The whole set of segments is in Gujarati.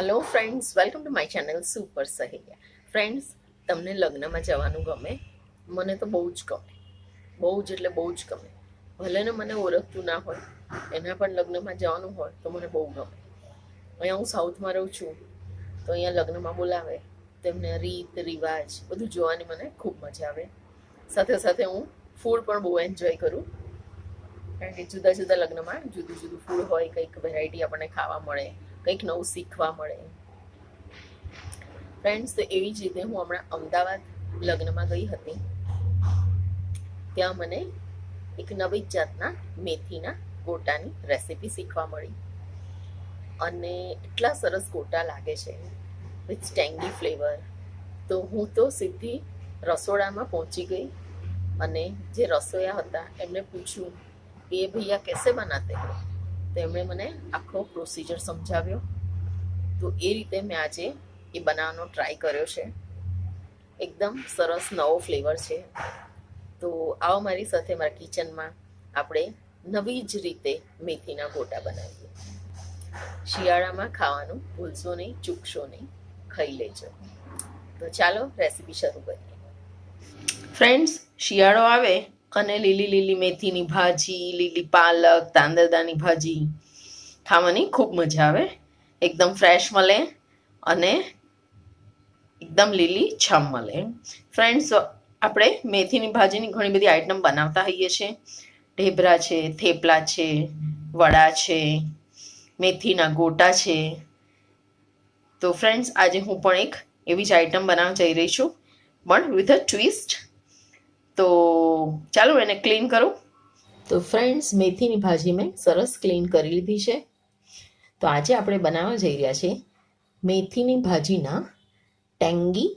Hello friends, welcome to my channel super સહેલિયા. Friends, તમને લગ્નમાં જવાનું ગમે? મને તો બહુ જ ગમે, બહુ જ એટલે બહુ જ ગમે. ભલે ને મને ઓળખતું ના હોય, એના પણ લગ્નમાં જવાનું હોય તો મને બહુ ગમે. અહીંયા હું સાઉથમાં રહું છું, તો અહીંયા લગ્નમાં બોલાવે તેમને રીત રિવાજ બધું જોવાની મને ખૂબ મજા આવે. સાથે સાથે હું ફૂડ પણ બહુ એન્જોય કરું, કારણ કે જુદા જુદા લગ્નમાં જુદું જુદું ફૂડ હોય, કંઈક વેરાયટી આપણને ખાવા મળે, કંઈક નવું શીખવા મળે. ફ્રેન્ડ્સ, તો એવી જ રીતે હું હમણાં અમદાવાદ લગ્નમાં ગઈ હતી. ત્યાં મને એક નવી જાતના મેથીના ગોટાની રેસીપી શીખવા મળી, અને એટલા સરસ ગોટા લાગે છે વિથ ટેંગી ફ્લેવર. તો હું તો સીધી રસોડામાં પહોંચી ગઈ, અને જે રસોયા હતા એમને પૂછ્યું કે ભૈયા કેસે બનાતે હો. તો એમણે મને આખો પ્રોસિજર સમજાવ્યો. તો એ રીતે મેં આજે એ બનાવવાનો ટ્રાય કર્યો છે. એકદમ સરસ નવો ફ્લેવર છે. તો આવો મારી સાથે મારા કિચનમાં આપણે નવી જ રીતે મેથીના ગોટા બનાવીએ. શિયાળામાં ખાવાનું ભૂલશો નહીં, ચૂકશો નહીં, ખાઈ લેજો. તો ચાલો રેસીપી શરૂ કરીએ. ફ્રેન્ડ્સ, શિયાળો આવે અને લીલી લીલી મેથીની ભાજી, લીલી પાલક, તાંદરદાની ભાજી ખાવાની ખૂબ મજા આવે. એકદમ ફ્રેશ મળે અને એકદમ લીલી છમ મળે. ફ્રેન્ડ્સ, આપણે મેથીની ભાજીની ઘણી બધી આઈટમ બનાવતા હોઈએ છીએ. ઢેબરા છે, થેપલા છે, વડા છે, મેથીના ગોટા છે. તો ફ્રેન્ડ્સ, આજે હું પણ એક એવી જ આઈટમ બનાવવા જઈ રહી છું, પણ વિથ અ ટ્વિસ્ટ. તો ચાલો એને ક્લીન કરું. તો ફ્રેન્ડ્સ, મેથીની ભાજી મેં સરસ ક્લીન કરી લીધી છે. તો આજે આપણે બનાવવા જઈ રહ્યા છીએ મેથીની ભાજીના ટેંગી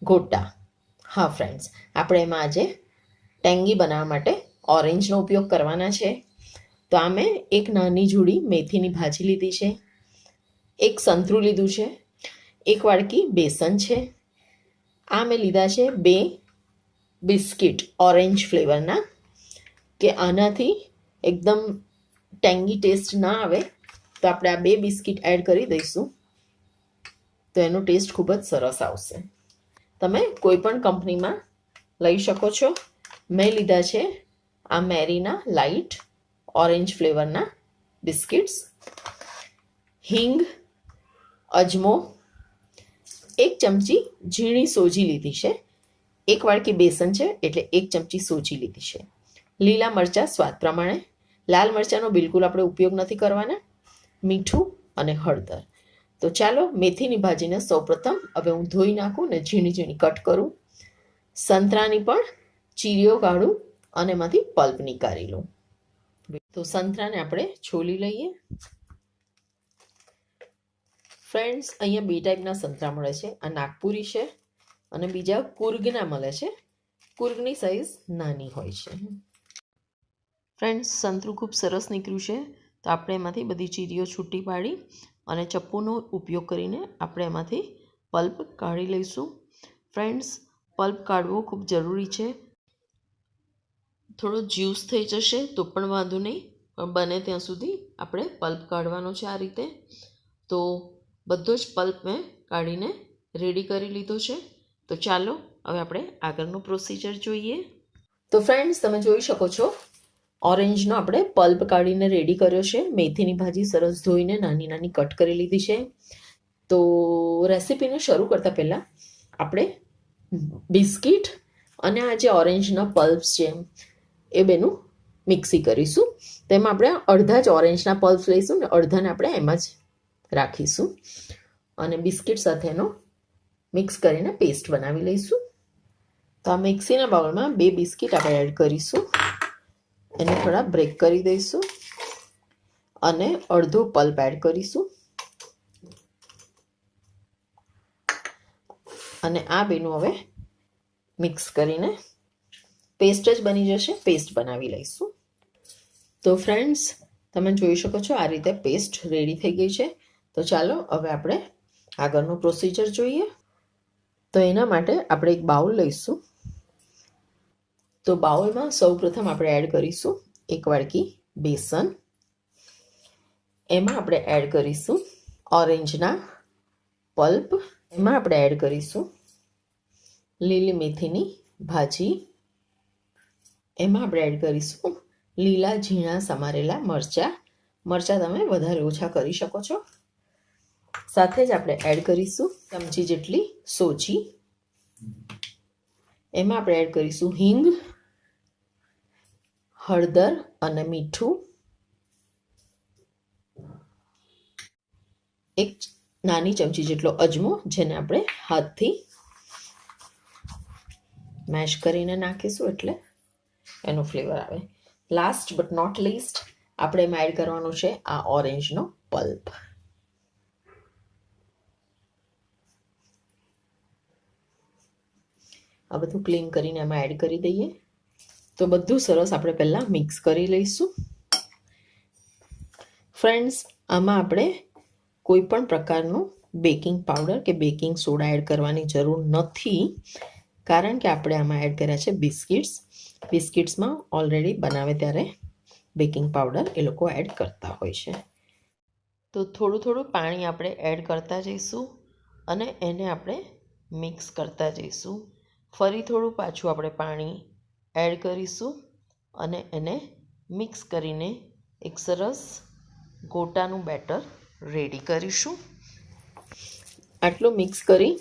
ગોટા. હા ફ્રેન્ડ્સ, આપણે એમાં આજે ટેંગી બનાવવા માટે ઓરેન્જનો ઉપયોગ કરવાના છે. તો આ મેં એક નાની જોડી મેથીની ભાજી લીધી છે, એક સંતરું લીધું છે, એક વાડકી બેસન છે. આ મેં લીધા છે 2 બિસ્કિટ ઓરેન્જ ફ્લેવરના, કે આનાથી એકદમ ટેંગી ટેસ્ટ ના આવે તો આપણે આ 2 બિસ્કિટ એડ કરી દઈશું, તો એનો ટેસ્ટ ખૂબ જ સરસ આવશે. તમે કોઈ પણ કંપનીમાં લઈ શકો છો. મેં લીધા છે આ મેરીના લાઇટ ઓરેન્જ ફ્લેવરના બિસ્કિટ્સ. હિંગ, અજમો, 1 ચમચી ઝીણી સોજી લીધી છે, 1 વાડકી બેસન છે એટલે 1 ચમચી સોજી લીધી છે. લીલા મરચાં સ્વાદ પ્રમાણે, લાલ મરચાંનો બિલકુલ આપણે ઉપયોગ નથી કરવાના. મીઠું અને હળદર. તો ચાલો મેથીની ભાજીને સૌપ્રથમ હવે હું ધોઈ નાખું ને ઝીણી ઝીણી કટ કરું. સંતરાની પણ ચીરીઓ કાઢું અને એમાંથી પલ્પ નીકાળી લઉં. તો સંતરાને આપણે છોલી લઈએ. ફ્રેન્ડ્સ, અહીંયા 2 ટાઈપના સંતરા મળે છે. આ નાગપુરી છે અને બીજા કુર્ગના મળે છે. કુર્ગની સાઈઝ નાની હોય છે. ફ્રેન્ડ્સ, સંતરું ખૂબ સરસ નીકળ્યું છે. તો આપણે એમાંથી બધી ચીરીઓ છૂટી પાડી અને ચપ્પુનો ઉપયોગ કરીને આપણે એમાંથી પલ્પ કાઢી લઈશું. ફ્રેન્ડ્સ, પલ્પ કાઢવો ખૂબ જરૂરી છે. થોડો જ્યુસ થઈ જશે તો પણ વાંધો નહીં, પણ બને ત્યાં સુધી આપણે પલ્પ કાઢવાનો છે આ રીતે. તો બધો જ પલ્પ મેં કાઢીને રેડી કરી લીધો છે. તો ચાલો હવે આપણે આગળનું પ્રોસિજર જોઈએ. તો ફ્રેન્ડ્સ, તમે જોઈ શકો છો ઓરેન્જનો આપણે પલ્પ કાઢીને રેડી કર્યો છે. મેથીની ભાજી સરસ ધોઈને નાની નાની કટ કરી લીધી છે. તો રેસીપીને શરૂ કરતાં પહેલાં આપણે બિસ્કિટ અને આ જે ઓરેન્જના પલ્પ્સ છે એ બેનું મિક્સી કરીશું. તેમાં આપણે અડધા જ ઓરેન્જના પલ્પ્સ લઈશું ને અડધાને આપણે એમાં જ રાખીશું, અને બિસ્કિટ સાથેનો મિક્સ કરીને પેસ્ટ બનાવી લઈશું. તો આ મિક્સીના બાઉલમાં 2 બિસ્કિટ આપણે એડ કરીશું, એને થોડા બ્રેક કરી દઈશું અને અડધો પલ્પ એડ કરીશું, અને આ બેનું હવે મિક્સ કરીને પેસ્ટ જ બની જશે. પેસ્ટ બનાવી લઈશું. તો ફ્રેન્ડ્સ, તમે જોઈ શકો છો આ રીતે પેસ્ટ રેડી થઈ ગઈ છે. તો ચાલો હવે આપણે આગળનું પ્રોસિજર જોઈએ. તો એના માટે આપણે એક બાઉલ લઈશું. તો બાઉલમાં સૌપ્રથમ આપણે એડ કરીશું 1 વાડકી બેસન. એમાં આપણે એડ કરીશું ઓરેન્જના પલ્પ, એમાં આપણે એડ કરીશું લીલી મેથીની ભાજી, એમાં આપણે એડ કરીશું લીલા ઝીણા સમારેલા મરચાં તમે વધારે ઓછા કરી શકો છો. સાથે જ આપણે એડ કરીશું ચમચી જેટલી સોજી, એમાં આપણે એડ કરીશું હિંગ, હળદર અને મીઠું, એક નાની ચમચી જેટલો અજમો જેને આપણે હાથથી મેશ કરીને નાખીશું એટલે એનો ફ્લેવર આવે. લાસ્ટ બટ નોટ લીસ્ટ આપણે એમાં એડ કરવાનું છે આ ઓરેન્જનો પલ્પ. આ બધું ક્લીન કરીને એમાં એડ કરી દઈએ. તો બધું સરસ આપણે પહેલાં મિક્સ કરી લઈશું. ફ્રેન્ડ્સ, આમાં આપણે કોઈ પણ પ્રકારનું બેકિંગ પાવડર કે બેકિંગ સોડા એડ કરવાની જરૂર નથી, કારણ કે આપણે આમાં એડ કર્યા છે બિસ્કિટ્સ. બિસ્કિટ્સમાં ઓલરેડી બનાવે ત્યારે બેકિંગ પાવડર એ લોકો એડ કરતા હોય છે. તો થોડું થોડું પાણી આપણે એડ કરતા જઈશું અને એને આપણે મિક્સ કરતા જઈશું. ફરી થોડું પાછું આપણે પાણી એડ કરીશું અને એને મિક્સ કરીને એક સરસ ગોટાનું બેટર રેડી કરીશું. આટલું મિક્સ કરી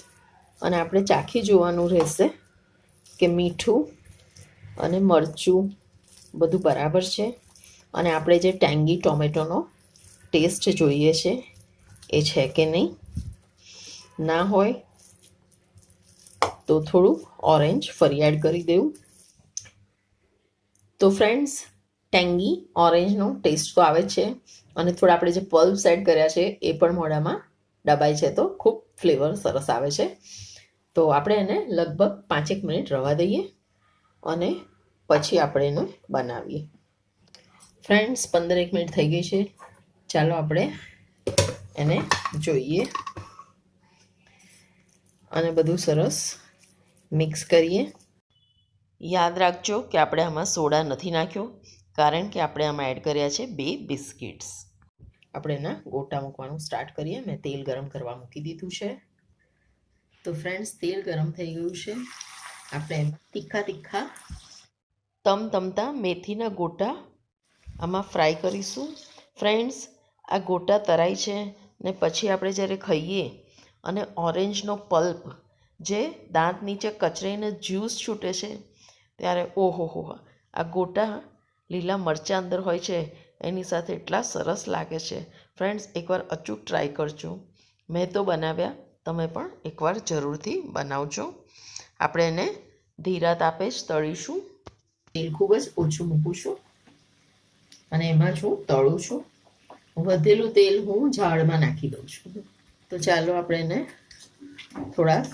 અને આપણે ચાખી જોવાનું રહેશે કે મીઠું અને મરચું બધું બરાબર છે અને આપણે જે ટેંગી ટોમેટોનો ટેસ્ટ જોઈએ છે એ છે કે નહીં. ના હોય તો થોડું ઓરેન્જ ફરી એડ કરી દેવું. તો ફ્રેન્ડ્સ, ટેંગી ઓરેન્જનો ટેસ્ટ તો આવે છે અને થોડા આપણે જે પલ્પ્સ એડ કર્યા છે એ પણ મોઢામાં દબાય છે તો ખૂબ ફ્લેવર સરસ આવે છે. તો આપણે એને લગભગ 5 મિનિટ રવા દઈએ અને પછી આપણે એને બનાવીએ. ફ્રેન્ડ્સ, 15 મિનિટ થઈ ગઈ છે. ચાલો આપણે એને જોઈએ અને બધું સરસ મિક્સ કરીએ. યાદ રાખજો કે આપણે આમાં સોડા નથી નાખ્યો, કારણ કે આપણે આમાં એડ કર્યા છે 2 બિસ્કિટ્સ. આપણે એના ગોટા મૂકવાનું સ્ટાર્ટ કરીએ. મેં તેલ ગરમ કરવા મૂકી દીધું છે. તો ફ્રેન્ડ્સ, તેલ ગરમ થઈ ગયું છે. આપણે તીખા તમતમતા મેથીના ગોટા આમાં ફ્રાય કરીશું. ફ્રેન્ડ્સ, આ ગોટા તરાય છે ને પછી આપણે જ્યારે ખાઈએ અને ઓરેન્જનો પલ્પ જે દાંત નીચે કચરાઈને જ્યુસ છૂટે છે ત્યારે ઓહો, આ ગોટા લીલા મરચાં અંદર હોય છે એની સાથે એટલા સરસ લાગે છે. ફ્રેન્ડ્સ, એકવાર અચૂક ટ્રાય કરજો. મેં તો બનાવ્યા, તમે પણ એકવાર જરૂરથી બનાવજો. આપણે એને ધીરા તાપે જ તળીશું. તેલ ખૂબ જ ઓછું મૂકું છું અને એમાં જ હું તળું છું. વધેલું તેલ હું ઝાડમાં નાખી દઉં છું. તો ચાલો આપણે એને થોડાક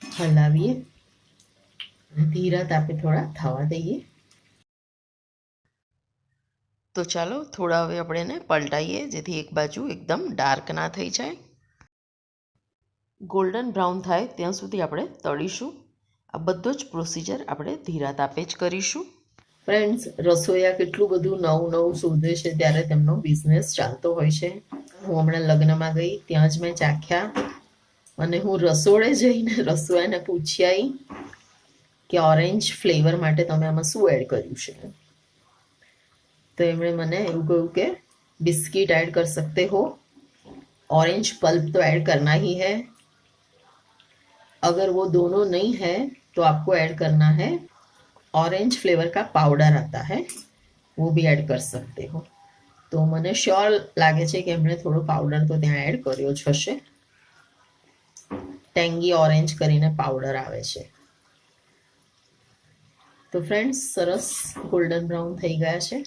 હલાવીએ અને ધીરા તાપે થોડા થવા દઈએ. તો ચાલો થોડા હવે આપણે એને પલટાઈએ જેથી એક બાજુ એકદમ ડાર્ક ના થઈ જાય. ગોલ્ડન બ્રાઉન થાય ત્યાં સુધી આપણે તળીશું. આ બધો જ પ્રોસિજર આપણે ધીરા તાપે જ કરીશું. ફ્રેન્ડ્સ, રસોઈયા કેટલું બધું નવું શોધે છે ત્યારે તેમનો બિઝનેસ ચાલતો હોય છે. હું હમણાં લગ્નમાં ગઈ, ત્યાં જ મેં ચાખ્યા અને હું રસોડે જઈને રસોઈયાને પૂછી આવી કે ઓરેન્જ ફ્લેવર માટે તમે આમાં શું એડ કર્યું છે. तो एमणे मने एवं कहूं कि बिस्किट ऐड कर सकते हो, ऑरेंज पल्प तो ऐड करना ही है, अगर वो दोनों नहीं है तो आपको ऐड करना है ऑरेंज फ्लेवर का पाउडर आता है, वो भी ऐड कर सकते हो. तो मने श्योर लागे छे कि एमणे थोड़ो पाउडर तो त्यां ऐड कर्यो ज हशे. टेंगी ऑरेंज करीने पाउडर आवे छे. तो फ्रेंड्स, सरस गोल्डन ब्राउन थई गया छे.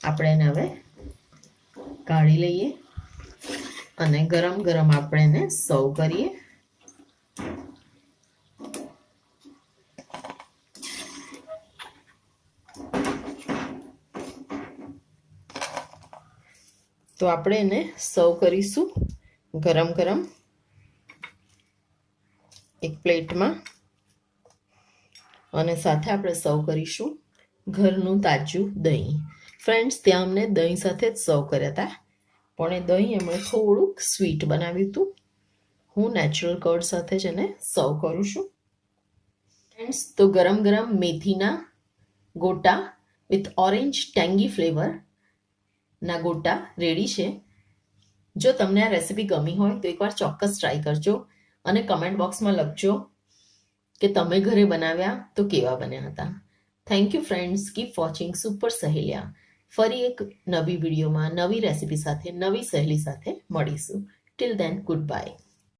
આપણે એને હવે કાઢી લઈએ અને ગરમ ગરમ આપણે એને સર્વ કરીએ. તો આપણે એને સર્વ કરીશું ગરમ ગરમ એક પ્લેટમાં અને સાથે આપણે સર્વ કરીશું ઘરનું તાજું દહીં. ફ્રેન્ડ્સ, ત્યાં અમને દહીં સાથે જ સર્વ કર્યા હતા, પણ એ દહીં એમણે થોડુંક સ્વીટ બનાવ્યું હતું. હું નેચરલ કર્ડ સાથે જ એને સર્વ કરું છું. ફ્રેન્ડ્સ, તો ગરમ ગરમ મેથીના ગોટા વિથ ઓરેન્જ ટેંગી ફ્લેવર ના ગોટા રેડી છે. જો તમને આ રેસીપી ગમી હોય તો એકવાર ચોક્કસ ટ્રાય કરજો અને કમેન્ટ બોક્સમાં લખજો કે તમે ઘરે બનાવ્યા તો કેવા બન્યા હતા. Thank you friends, keep watching super સહેલિયા. ફરી એક નવી વિડીયોમાં નવી રેસીપી સાથે નવી સહેલી સાથે મળીશું. Till then, good by.